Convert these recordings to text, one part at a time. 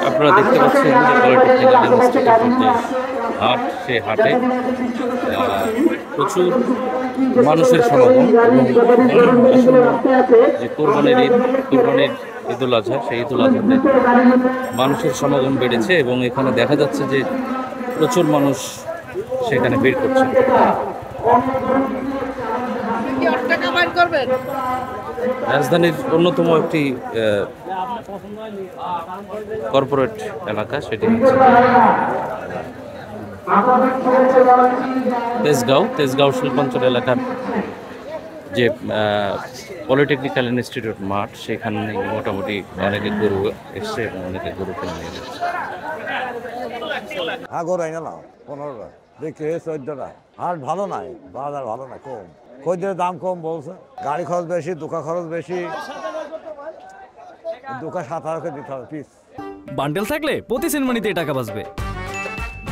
আপনারা দেখতে পাচ্ছেন যে পলিটেকনিক্যাল ইনস্টিটিউটের যে হাট, সেই হাটে প্রচুর মানুষের সমাগম এবং আসন্ন যে কোরবানির ঈদুল আজহা, সেই ঈদুল আজহাতে মানুষের সমাগম বেড়েছে এবং এখানে দেখা যাচ্ছে যে প্রচুর মানুষ সেখানে ভিড় করছে। রাজধানীর অন্যতম একটি কর্পোরেট এলাকা, সেটি হচ্ছে তেজগাঁও শিল্পাঞ্চল এলাকার যে পলিটেকনিক্যাল ইনস্টিটিউট মাঠ, সেখানে মোটামুটি অনেকে গরু এসছে এবং অনেকে গরু কিনে নিয়ে যাচ্ছে। হ্যাঁ, গরু আইনা না 15টা দেখে 14টা। আর ভালো নাই, বাজার ভালো না, কম খদ্দের দাম কম বলছে, গাড়ি খরচ বেশি, দোকা খরচ বেশি, দোকা 17 দিতে হবে পিস। বান্ডেল থাকলে প্রতি সেনমানিতে টাকা বাঁচবে।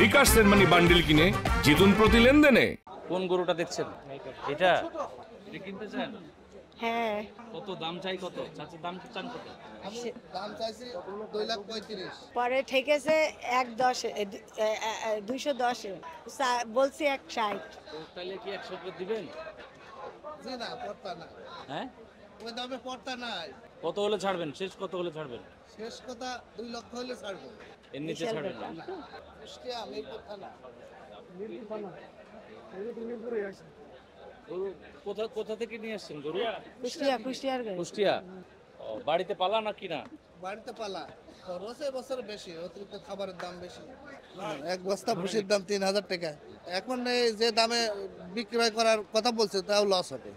বিকাশ সেনমানি বান্ডেল কিনে জিতুন প্রতি লেনদেনে। কোন গরুটা দেখছেন? এটা কিনতে চান? হ্যাঁ। কত দাম চাই? কত চাচার দাম চান? কত দাম চাইছি 2,35,000। পরে ঠেকেছে 210 বলছি 160। তাহলে কি 100 করে দিবেন? জি না, পড়তা না। হ্যাঁ, ওই দামে পড়তা নাই। কত হলে ছাড়বেন? শেষ কত হলে ছাড়বেন? শেষ কথা 2 লক্ষ হলে ছাড়বো। এর নিচে ছাড়বেন না? কুষ্টিয়া, মিরপুর থানা। গরু কোথা থেকে নিয়ে আসছেন গরু? কুষ্টিয়ার গাড়ি। কুষ্টিয়া। বাড়িতে পালা না কিনা? বাড়িতে পালা। খরচ এবছর বেশি, অতিরিক্ত খাবারের দাম বেশি। এক বস্তা ভুসির দাম 3,000 টাকা। এখন এই যে দামে বিক্রয় করার কথা বলছে তাও লস হবে।